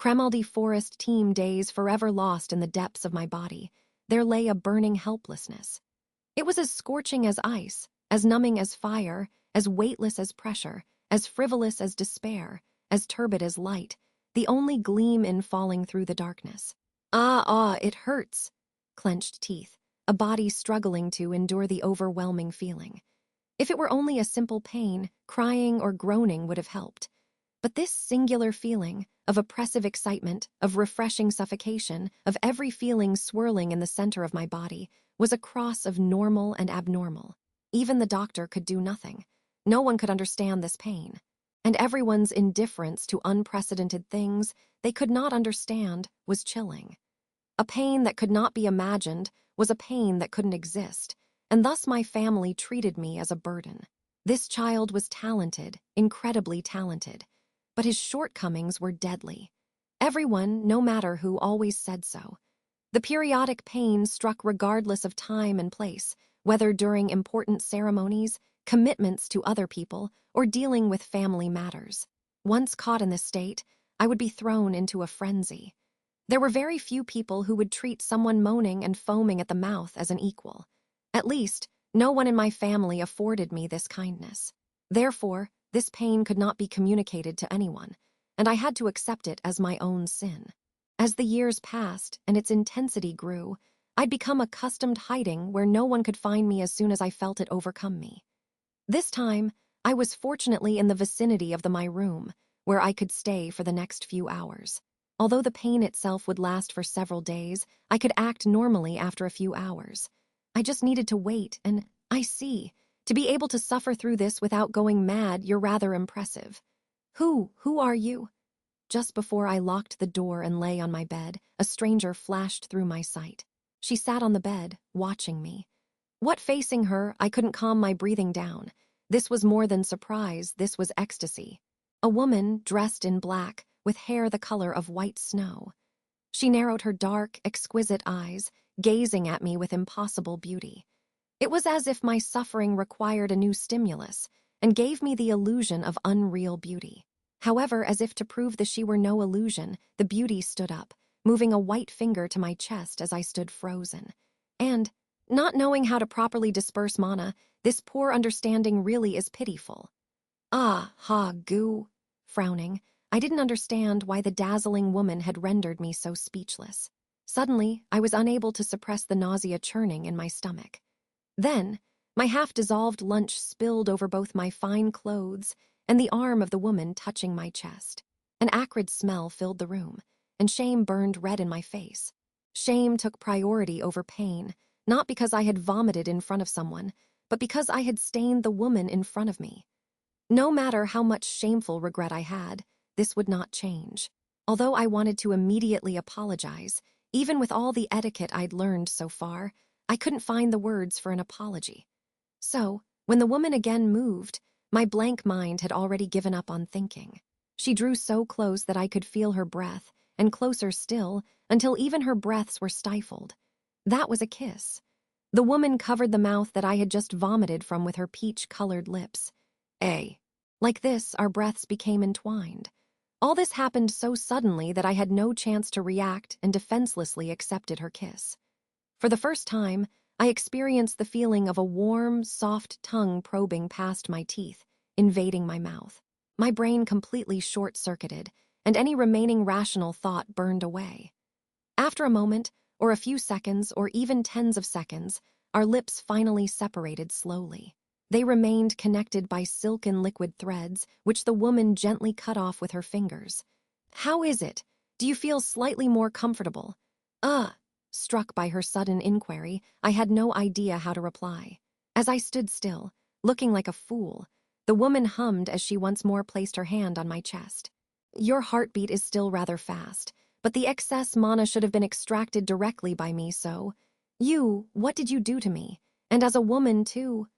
Kremaldy forest team days forever lost in the depths of my body, there lay a burning helplessness. It was as scorching as ice, as numbing as fire, as weightless as pressure, as frivolous as despair, as turbid as light, the only gleam in falling through the darkness. It hurts. Clenched teeth, a body struggling to endure the overwhelming feeling. If it were only a simple pain, crying or groaning would have helped. But this singular feeling, of oppressive excitement, of refreshing suffocation, of every feeling swirling in the center of my body, was a cross of normal and abnormal. Even the doctor could do nothing. No one could understand this pain. And everyone's indifference to unprecedented things they could not understand was chilling. A pain that could not be imagined was a pain that couldn't exist, and thus my family treated me as a burden. This child was talented, incredibly talented, but his shortcomings were deadly. Everyone, no matter who, always said so. The periodic pain struck regardless of time and place, whether during important ceremonies, commitments to other people, or dealing with family matters. Once caught in this state, I would be thrown into a frenzy. There were very few people who would treat someone moaning and foaming at the mouth as an equal. At least, no one in my family afforded me this kindness. Therefore, this pain could not be communicated to anyone, and I had to accept it as my own sin. As the years passed and its intensity grew, I'd become accustomed hiding where no one could find me as soon as I felt it overcome me. This time, I was fortunately in the vicinity of my room, where I could stay for the next few hours. Although the pain itself would last for several days, I could act normally after a few hours. I just needed to wait, and I see. To be able to suffer through this without going mad, you're rather impressive. Who are you? Just before I locked the door and lay on my bed, a stranger flashed through my sight. She sat on the bed, watching me. What facing her, I couldn't calm my breathing down. This was more than surprise, this was ecstasy. A woman dressed in black, with hair the color of white snow. She narrowed her dark, exquisite eyes, gazing at me with impossible beauty. It was as if my suffering required a new stimulus and gave me the illusion of unreal beauty. However, as if to prove that she were no illusion, the beauty stood up, moving a white finger to my chest as I stood frozen. And, not knowing how to properly disperse mana, this poor understanding really is pitiful. Goo. Frowning, I didn't understand why the dazzling woman had rendered me so speechless. Suddenly, I was unable to suppress the nausea churning in my stomach. Then, my half-dissolved lunch spilled over both my fine clothes and the arm of the woman touching my chest. An acrid smell filled the room, and shame burned red in my face. Shame took priority over pain, not because I had vomited in front of someone, but because I had stained the woman in front of me. No matter how much shameful regret I had, this would not change. Although I wanted to immediately apologize, even with all the etiquette I'd learned so far, I couldn't find the words for an apology. So, when the woman again moved, my blank mind had already given up on thinking. She drew so close that I could feel her breath, and closer still, until even her breaths were stifled. That was a kiss. The woman covered the mouth that I had just vomited from with her peach-colored lips. Like this, our breaths became entwined. All this happened so suddenly that I had no chance to react and defenselessly accepted her kiss. For the first time, I experienced the feeling of a warm, soft tongue probing past my teeth, invading my mouth. My brain completely short-circuited, and any remaining rational thought burned away. After a moment, or a few seconds, or even tens of seconds, our lips finally separated slowly. They remained connected by silken liquid threads, which the woman gently cut off with her fingers. "How is it? Do you feel slightly more comfortable?" Struck by her sudden inquiry, I had no idea how to reply. As I stood still, looking like a fool, the woman hummed as she once more placed her hand on my chest. "Your heartbeat is still rather fast, but the excess mana should have been extracted directly by me, so... What did you do to me? And as a woman, too?"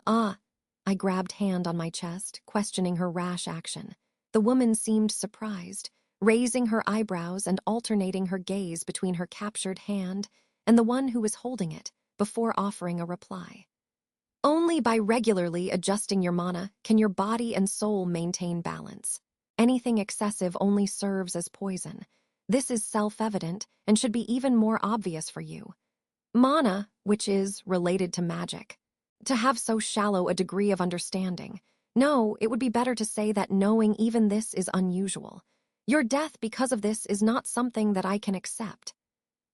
I grabbed hand on my chest, questioning her rash action. The woman seemed surprised, raising her eyebrows and alternating her gaze between her captured hand and the one who was holding it, before offering a reply. "Only by regularly adjusting your mana can your body and soul maintain balance. Anything excessive only serves as poison. This is self-evident and should be even more obvious for you. Mana, which is related to magic. To have so shallow a degree of understanding. No, it would be better to say that knowing even this is unusual. Your death because of this is not something that I can accept.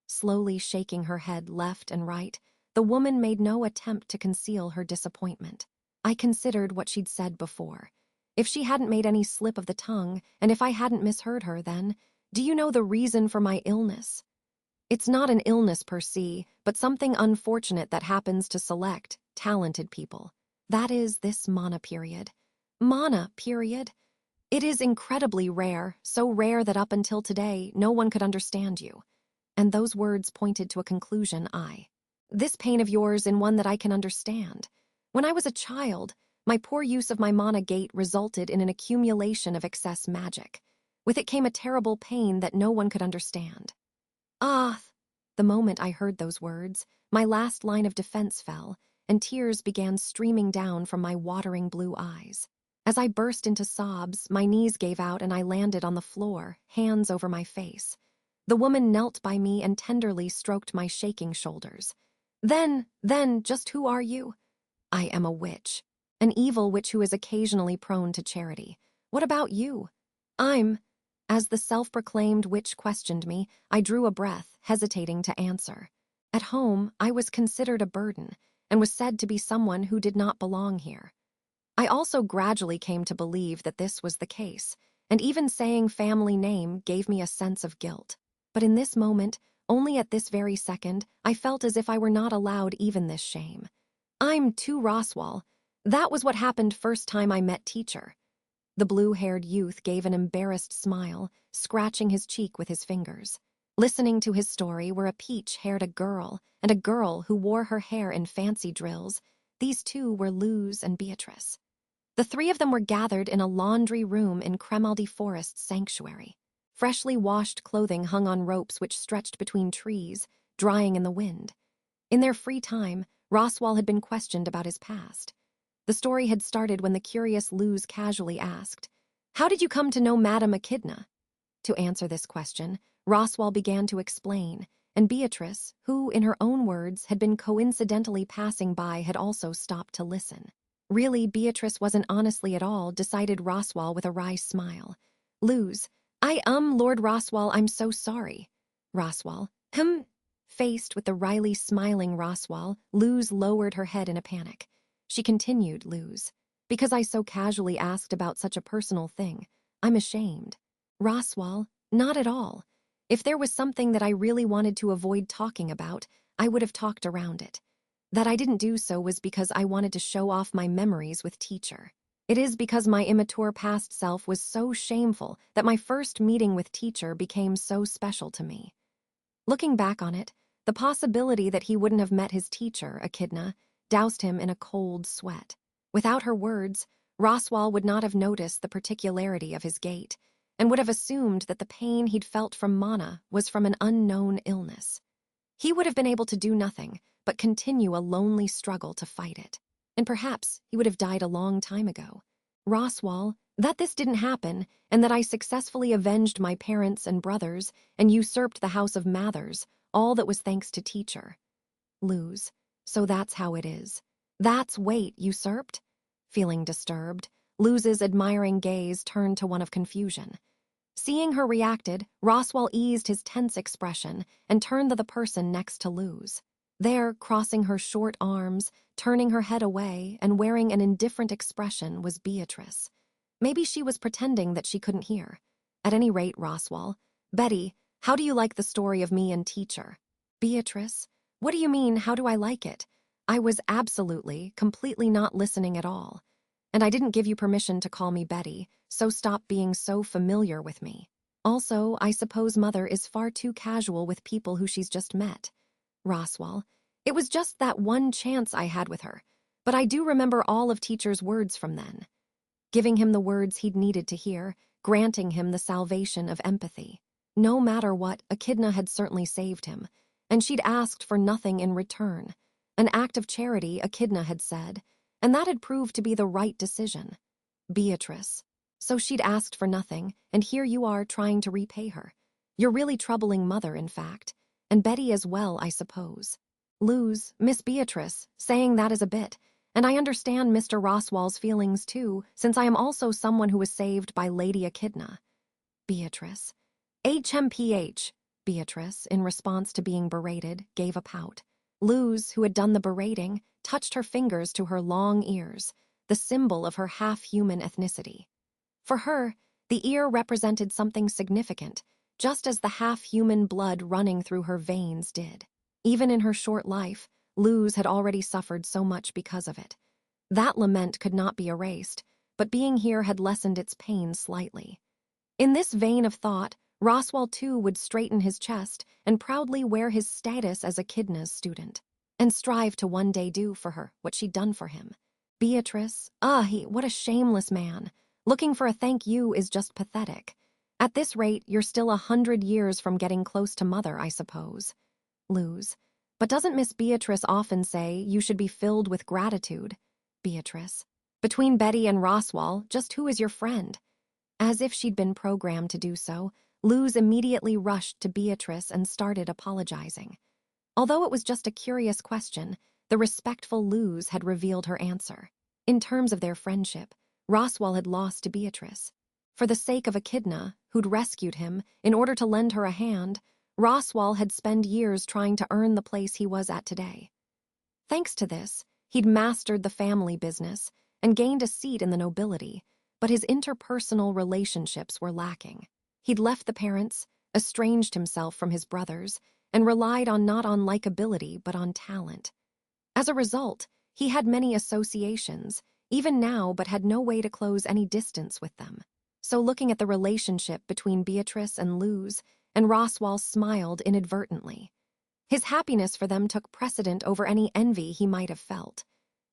Slowly shaking her head left and right, the woman made no attempt to conceal her disappointment. I considered what she'd said before. If she hadn't made any slip of the tongue, and if I hadn't misheard her, then, do you know the reason for my illness? It's not an illness per se, but something unfortunate that happens to select, talented people. That is this mana period. Mana period. It is incredibly rare, so rare that up until today, no one could understand you. And those words pointed to a conclusion This pain of yours in one that I can understand. When I was a child, my poor use of my mana gate resulted in an accumulation of excess magic. With it came a terrible pain that no one could understand. The moment I heard those words, my last line of defense fell, and tears began streaming down from my watering blue eyes. As I burst into sobs, my knees gave out and I landed on the floor, hands over my face. The woman knelt by me and tenderly stroked my shaking shoulders. Then, just who are you? I am a witch. An evil witch who is occasionally prone to charity. What about you? As the self-proclaimed witch questioned me, I drew a breath, hesitating to answer. At home, I was considered a burden, and was said to be someone who did not belong here. I also gradually came to believe that this was the case, and even saying family name gave me a sense of guilt. But in this moment, only at this very second, I felt as if I were not allowed even this shame. I'm too Roswell. That was what happened first time I met teacher. The blue-haired youth gave an embarrassed smile, scratching his cheek with his fingers. Listening to his story were a peach-haired girl and a girl who wore her hair in fancy drills. These two were Luz and Beatrice. The three of them were gathered in a laundry room in Kremaldy Forest Sanctuary. Freshly washed clothing hung on ropes which stretched between trees, drying in the wind. In their free time, Roswell had been questioned about his past. The story had started when the curious Luz casually asked, "How did you come to know Madame Echidna?" To answer this question, Roswell began to explain, and Beatrice, who, in her own words, had been coincidentally passing by, had also stopped to listen. Really, Beatrice wasn't honestly at all, decided Roswell with a wry smile. Luz, Lord Roswell, I'm so sorry. Roswell, Faced with the wryly smiling Roswell, Luz lowered her head in a panic. She continued, Luz, because I so casually asked about such a personal thing. I'm ashamed. Roswell, not at all. If there was something that I really wanted to avoid talking about, I would have talked around it. That I didn't do so was because I wanted to show off my memories with teacher. It is because my immature past self was so shameful that my first meeting with teacher became so special to me. Looking back on it, the possibility that he wouldn't have met his teacher, Echidna, doused him in a cold sweat. Without her words, Roswell would not have noticed the particularity of his gait, and would have assumed that the pain he'd felt from Mana was from an unknown illness. He would have been able to do nothing but continue a lonely struggle to fight it. And perhaps he would have died a long time ago. Roswell, that this didn't happen, and that I successfully avenged my parents and brothers and usurped the house of Mathers, all that was thanks to teacher. Luz, so that's how it is. That's usurped? Feeling disturbed, Luz's admiring gaze turned to one of confusion. Seeing her reacted, Roswell eased his tense expression and turned to the person next to Luz. There, crossing her short arms, turning her head away, and wearing an indifferent expression was Beatrice. Maybe she was pretending that she couldn't hear. At any rate, Roswell, Betty, how do you like the story of me and teacher? Beatrice, what do you mean, how do I like it? I was absolutely, completely not listening at all. And I didn't give you permission to call me Betty, so stop being so familiar with me. Also, I suppose Mother is far too casual with people who she's just met. Roswell, it was just that one chance I had with her, but I do remember all of teacher's words from then. Giving him the words he'd needed to hear, granting him the salvation of empathy. No matter what, Echidna had certainly saved him, and she'd asked for nothing in return. An act of charity, Echidna had said, and that had proved to be the right decision. Beatrice, So she'd asked for nothing, and here you are trying to repay her. You're really troubling Mother, in fact. And Betty as well, I suppose. Luz, Miss Beatrice, saying that is a bit. And I understand Mr. Roswell's feelings too, since I am also someone who was saved by Lady Echidna. Beatrice. HMPH. Beatrice, in response to being berated, gave a pout. Luz, who had done the berating, touched her fingers to her long ears, the symbol of her half-human ethnicity. For her, the ear represented something significant, just as the half-human blood running through her veins did. Even in her short life, Luz had already suffered so much because of it. That lament could not be erased, but being here had lessened its pain slightly. In this vein of thought, Roswell too would straighten his chest and proudly wear his status as Echidna's student, and strive to one day do for her what she'd done for him. Beatrice, what a shameless man. Looking for a thank you is just pathetic. At this rate, you're still 100 years from getting close to Mother, I suppose. Luz, but doesn't Miss Beatrice often say you should be filled with gratitude? Beatrice, between Betty and Roswell, just who is your friend? As if she'd been programmed to do so, Luz immediately rushed to Beatrice and started apologizing. Although it was just a curious question, the respectful Luz had revealed her answer. In terms of their friendship, Roswell had lost to Beatrice. For the sake of Echidna, who'd rescued him, in order to lend her a hand, Roswell had spent years trying to earn the place he was at today. Thanks to this, he'd mastered the family business and gained a seat in the nobility, but his interpersonal relationships were lacking. He'd left the parents, estranged himself from his brothers, and relied not on likability but on talent. As a result, he had many associations, even now, but had no way to close any distance with them. So looking at the relationship between Beatrice and Luz, and Roswell smiled inadvertently. His happiness for them took precedent over any envy he might have felt.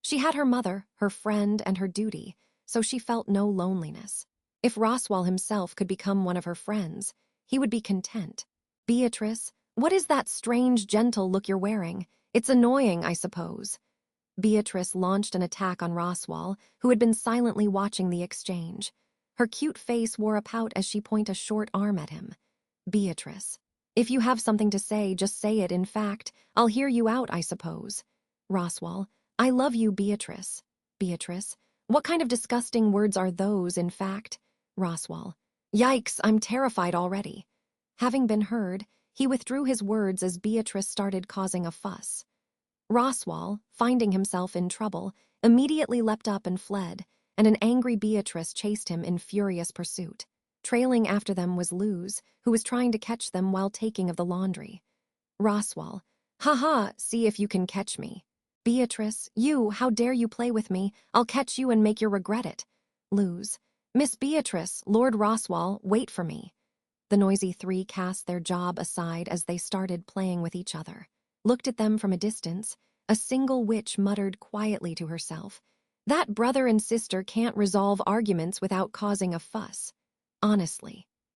She had her mother, her friend, and her duty, so she felt no loneliness. If Roswell himself could become one of her friends, he would be content. Beatrice, what is that strange, gentle look you're wearing? It's annoying, I suppose. Beatrice launched an attack on Roswell, who had been silently watching the exchange. Her cute face wore a pout as she pointed a short arm at him. Beatrice, if you have something to say, just say it. In fact, I'll hear you out, I suppose. Roswell, I love you, Beatrice. Beatrice, what kind of disgusting words are those, in fact? Roswell, yikes, I'm terrified already. Having been heard, he withdrew his words as Beatrice started causing a fuss. Roswell, finding himself in trouble, immediately leapt up and fled, and an angry Beatrice chased him in furious pursuit. Trailing after them was Luz, who was trying to catch them while taking of the laundry. Roswell, ha, see if you can catch me. Beatrice, how dare you play with me? I'll catch you and make you regret it. Luz, Miss Beatrice, Lord Roswell, wait for me. The noisy three cast their job aside as they started playing with each other. Looked at them from a distance, a single witch muttered quietly to herself, "That brother and sister can't resolve arguments without causing a fuss." Honestly,